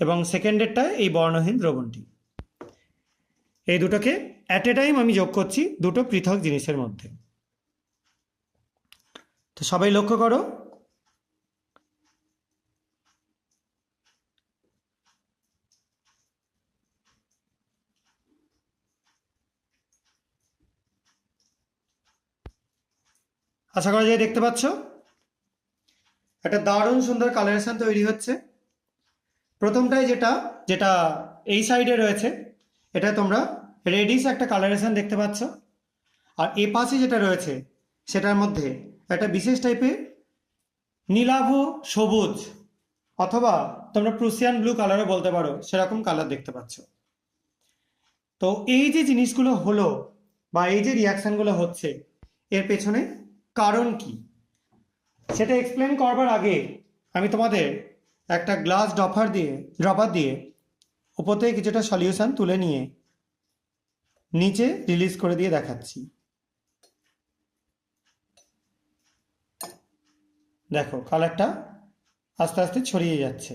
এবং সেকেন্ডেরটা এই বর্ণহীন দ্রবণটি। এই দুটোকে অ্যাট এ টাইম আমি যোগ করছি দুটো পৃথক জিনিসের মধ্যে। তো সবাই লক্ষ্য করো, আশা করা যায় দেখতে পাচ্ছ একটা দারুণ সুন্দর কালারেশন তৈরি হচ্ছে। প্রথমটাই যেটা যেটা এই সাইডে রয়েছে, এটা তোমরা রেডিশ একটা কালারেশন দেখতে পাচ্ছ। আর এ পাশে যেটা রয়েছে সেটার মধ্যে একটা বিশেষ টাইপের নীলাভ সবুজ, অথবা তোমরা প্রুসিয়ান ব্লু কালারও বলতে পারো, সেরকম কালার দেখতে পাচ্ছ। তো এই যে জিনিসগুলো হলো বা এই যে রিয়াকশনগুলো হচ্ছে, এর পেছনে কারণ কি সেটা এক্সপ্লেন করবার আগে আমি তোমাদের একটা গ্লাস ড্রপার দিয়ে উপর থেকে কিছুটা সলিউশন তুলে নিয়ে নিচে রিলিজ করে দিয়ে দেখাচ্ছি। দেখো কালারটা আস্তে আস্তে ছড়িয়ে যাচ্ছে।